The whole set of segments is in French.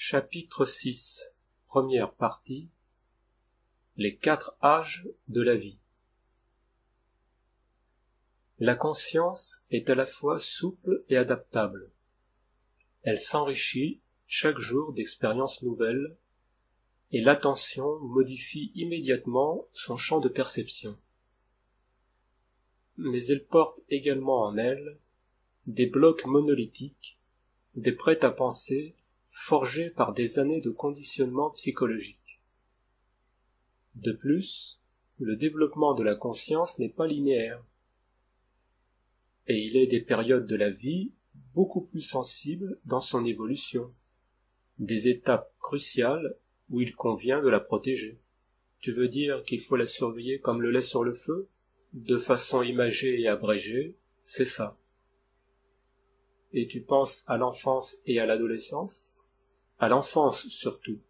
Chapitre 6. Première partie. Les 4 âges de la vie. La conscience est à la fois souple et adaptable. Elle s'enrichit chaque jour d'expériences nouvelles et l'attention modifie immédiatement son champ de perception. Mais elle porte également en elle des blocs monolithiques, des prêts-à-penser forgés par des années de conditionnement psychologique. De plus, le développement de la conscience n'est pas linéaire, et il est des périodes de la vie beaucoup plus sensibles dans son évolution, des étapes cruciales où il convient de la protéger. Tu veux dire qu'il faut la surveiller comme le lait sur le feu, de façon imagée et abrégée, c'est ça. Et tu penses à l'enfance et à l'adolescence? À l'enfance surtout.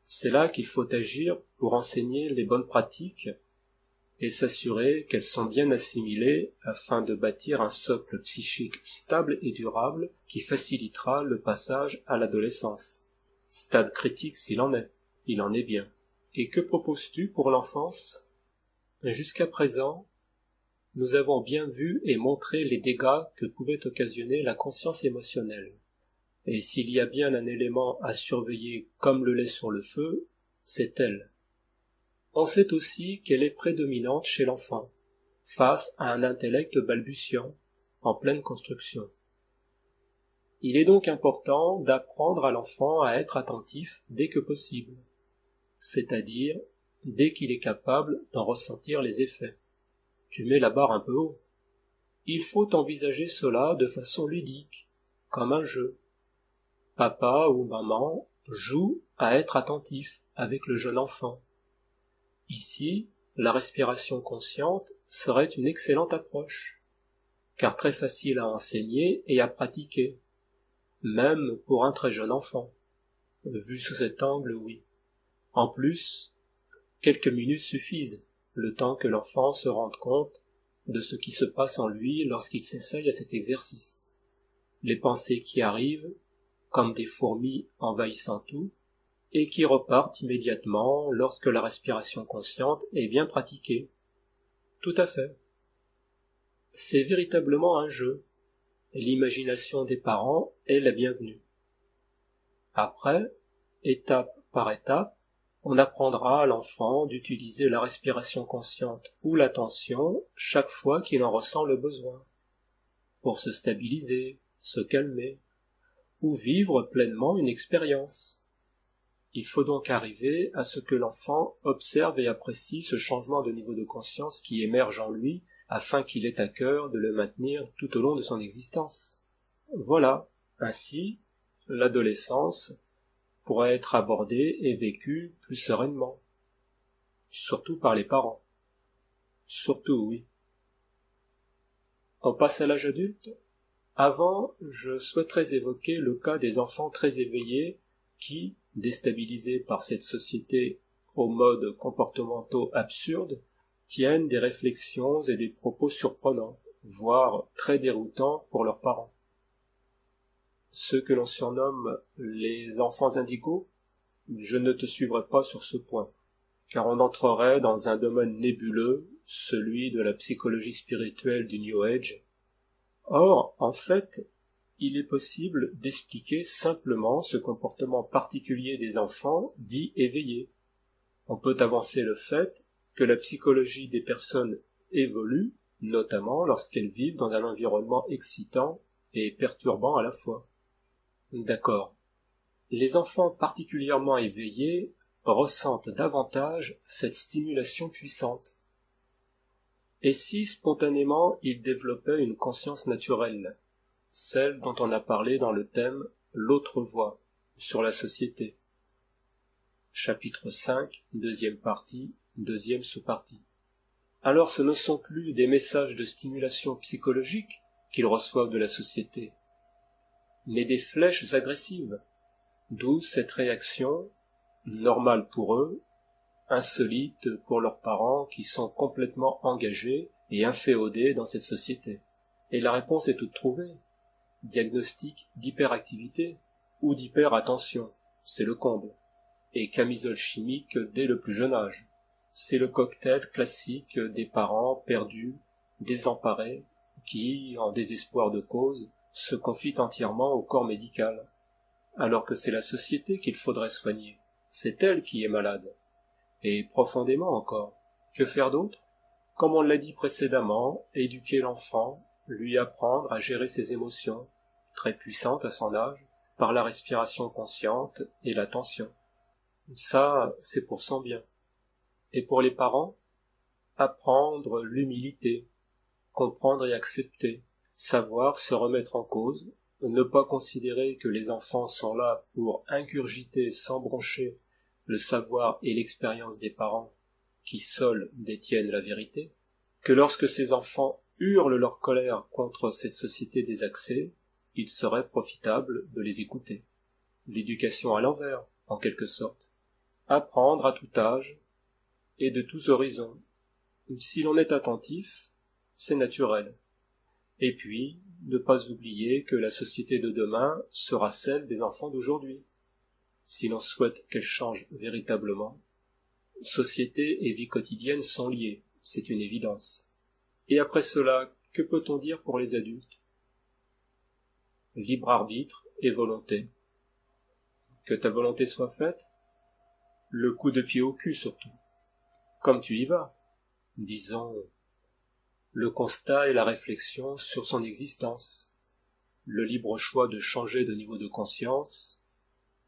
C'est là qu'il faut agir pour enseigner les bonnes pratiques et s'assurer qu'elles sont bien assimilées afin de bâtir un socle psychique stable et durable qui facilitera le passage à l'adolescence. Stade critique s'il en est, il en est bien. Et que proposes-tu pour l'enfance? Jusqu'à présent, nous avons bien vu et montré les dégâts que pouvait occasionner la conscience émotionnelle. Et s'il y a bien un élément à surveiller comme le lait sur le feu, c'est elle. On sait aussi qu'elle est prédominante chez l'enfant, face à un intellect balbutiant, en pleine construction. Il est donc important d'apprendre à l'enfant à être attentif dès que possible, c'est-à-dire dès qu'il est capable d'en ressentir les effets. Tu mets la barre un peu haut. Il faut envisager cela de façon ludique, comme un jeu. Papa ou maman joue à être attentif avec le jeune enfant. Ici, la respiration consciente serait une excellente approche, car très facile à enseigner et à pratiquer, même pour un très jeune enfant. Vu sous cet angle, oui. En plus, quelques minutes suffisent, le temps que l'enfant se rende compte de ce qui se passe en lui lorsqu'il s'essaye à cet exercice. Les pensées qui arrivent, comme des fourmis envahissant tout, et qui repartent immédiatement lorsque la respiration consciente est bien pratiquée. Tout à fait. C'est véritablement un jeu, et l'imagination des parents est la bienvenue. Après, étape par étape, on apprendra à l'enfant d'utiliser la respiration consciente ou l'attention chaque fois qu'il en ressent le besoin, pour se stabiliser, se calmer, ou vivre pleinement une expérience. Il faut donc arriver à ce que l'enfant observe et apprécie ce changement de niveau de conscience qui émerge en lui afin qu'il ait à cœur de le maintenir tout au long de son existence. Voilà, ainsi, l'adolescence pourra être abordée et vécue plus sereinement. Surtout par les parents. Surtout, oui. On passe à l'âge adulte? Avant, je souhaiterais évoquer le cas des enfants très éveillés qui, déstabilisés par cette société aux modes comportementaux absurdes, tiennent des réflexions et des propos surprenants, voire très déroutants pour leurs parents. Ceux que l'on surnomme les enfants indigos, je ne te suivrai pas sur ce point, car on entrerait dans un domaine nébuleux, celui de la psychologie spirituelle du New Age. Or, en fait, il est possible d'expliquer simplement ce comportement particulier des enfants dits éveillés. On peut avancer le fait que la psychologie des personnes évolue, notamment lorsqu'elles vivent dans un environnement excitant et perturbant à la fois. D'accord. Les enfants particulièrement éveillés ressentent davantage cette stimulation puissante. Et si spontanément ils développaient une conscience naturelle, celle dont on a parlé dans le thème « L'autre voie » sur la société. Chapitre 5, deuxième partie, deuxième sous-partie. Alors ce ne sont plus des messages de stimulation psychologique qu'ils reçoivent de la société, mais des flèches agressives, d'où cette réaction, normale pour eux, insolite pour leurs parents qui sont complètement engagés et inféodés dans cette société. Et la réponse est toute trouvée. Diagnostic d'hyperactivité, ou d'hyperattention, c'est le comble, et camisole chimique dès le plus jeune âge. C'est le cocktail classique des parents perdus, désemparés, qui, en désespoir de cause, se confient entièrement au corps médical, alors que c'est la société qu'il faudrait soigner. C'est elle qui est malade, et profondément encore. Que faire d'autre? Comme on l'a dit précédemment, éduquer l'enfant, lui apprendre à gérer ses émotions, très puissantes à son âge, par la respiration consciente et l'attention. Ça, c'est pour son bien. Et pour les parents, apprendre l'humilité, comprendre et accepter, savoir se remettre en cause, ne pas considérer que les enfants sont là pour ingurgiter sans broncher le savoir et l'expérience des parents, qui seuls détiennent la vérité, que lorsque ces enfants hurlent leur colère contre cette société désaxée, il serait profitable de les écouter. L'éducation à l'envers, en quelque sorte. Apprendre à tout âge et de tous horizons. Si l'on est attentif, c'est naturel. Et puis, ne pas oublier que la société de demain sera celle des enfants d'aujourd'hui. Si l'on souhaite qu'elle change véritablement, société et vie quotidienne sont liées, c'est une évidence. Et après cela, que peut-on dire pour les adultes? Libre arbitre et volonté. Que ta volonté soit faite, le coup de pied au cul surtout. Comme tu y vas, disons, le constat et la réflexion sur son existence, le libre choix de changer de niveau de conscience,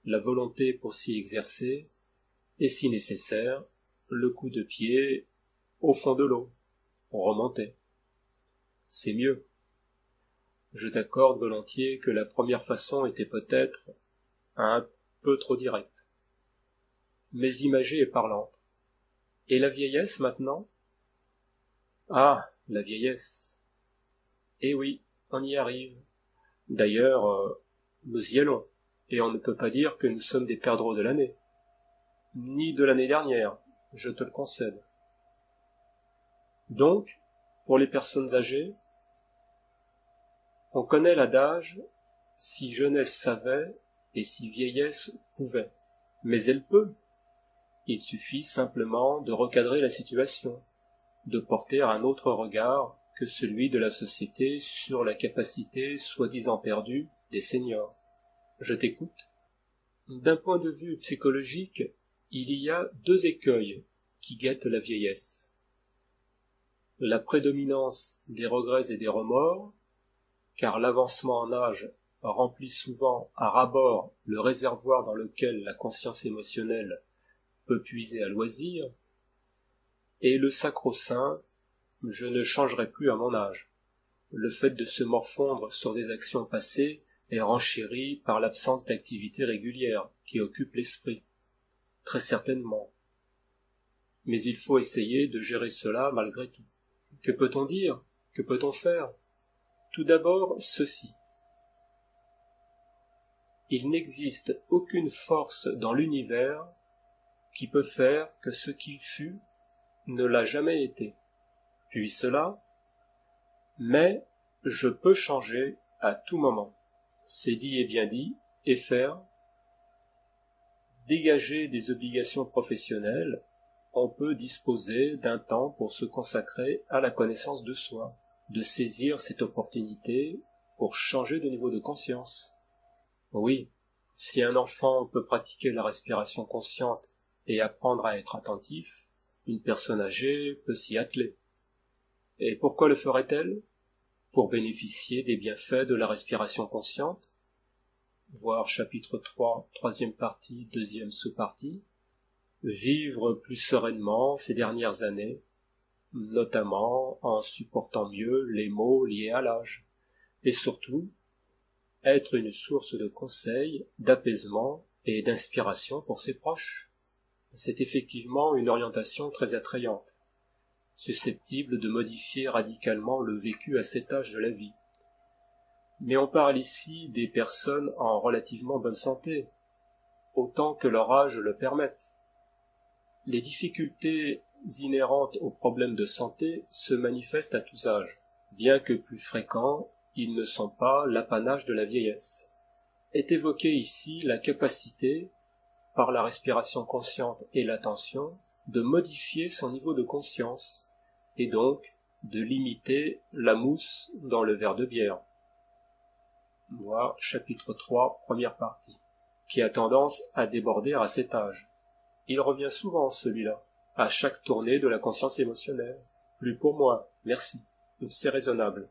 la volonté pour s'y exercer, et si nécessaire, le coup de pied au fond de l'eau, pour remonter. C'est mieux. Je t'accorde volontiers que la première façon était peut-être un peu trop directe, mais imagée et parlante. Et la vieillesse maintenant? Ah, la vieillesse. Eh oui, on y arrive. D'ailleurs, nous y allons, et on ne peut pas dire que nous sommes des perdreaux de l'année. Ni de l'année dernière, je te le concède. Donc, pour les personnes âgées, on connaît l'adage « si jeunesse savait et si vieillesse pouvait ». Mais elle peut. Il suffit simplement de recadrer la situation, de porter un autre regard que celui de la société sur la capacité soi-disant perdue des seniors. Je t'écoute. D'un point de vue psychologique, il y a deux écueils qui guettent la vieillesse. La prédominance des regrets et des remords, car l'avancement en âge remplit souvent à ras-bord le réservoir dans lequel la conscience émotionnelle peut puiser à loisir, et le sacro-saint « je ne changerai plus à mon âge », le fait de se morfondre sur des actions passées est renchéri par l'absence d'activité régulière qui occupe l'esprit. Très certainement. Mais il faut essayer de gérer cela malgré tout. Que peut-on dire? Que peut-on faire? Tout d'abord, ceci. Il n'existe aucune force dans l'univers qui peut faire que ce qu'il fut ne l'a jamais été. Puis cela, mais je peux changer à tout moment. C'est dit et bien dit, et faire. Dégager des obligations professionnelles, on peut disposer d'un temps pour se consacrer à la connaissance de soi, de saisir cette opportunité pour changer de niveau de conscience. Oui, si un enfant peut pratiquer la respiration consciente et apprendre à être attentif, une personne âgée peut s'y atteler. Et pourquoi le ferait-elle? Pour bénéficier des bienfaits de la respiration consciente, voir chapitre 3, troisième partie, deuxième sous-partie, vivre plus sereinement ces dernières années, notamment en supportant mieux les maux liés à l'âge, et surtout, être une source de conseils, d'apaisement et d'inspiration pour ses proches. C'est effectivement une orientation très attrayante, susceptible de modifier radicalement le vécu à cet âge de la vie. Mais on parle ici des personnes en relativement bonne santé, autant que leur âge le permette. Les difficultés inhérentes aux problèmes de santé se manifestent à tous âges, bien que plus fréquents, ils ne sont pas l'apanage de la vieillesse. est évoquée ici la capacité, par la respiration consciente et l'attention, de modifier son niveau de conscience, et donc de limiter la mousse dans le verre de bière. Voir chapitre 3, première partie, qui a tendance à déborder à cet âge. Il revient souvent, celui-là, à chaque tournée de la conscience émotionnelle. Plus pour moi, merci. C'est raisonnable.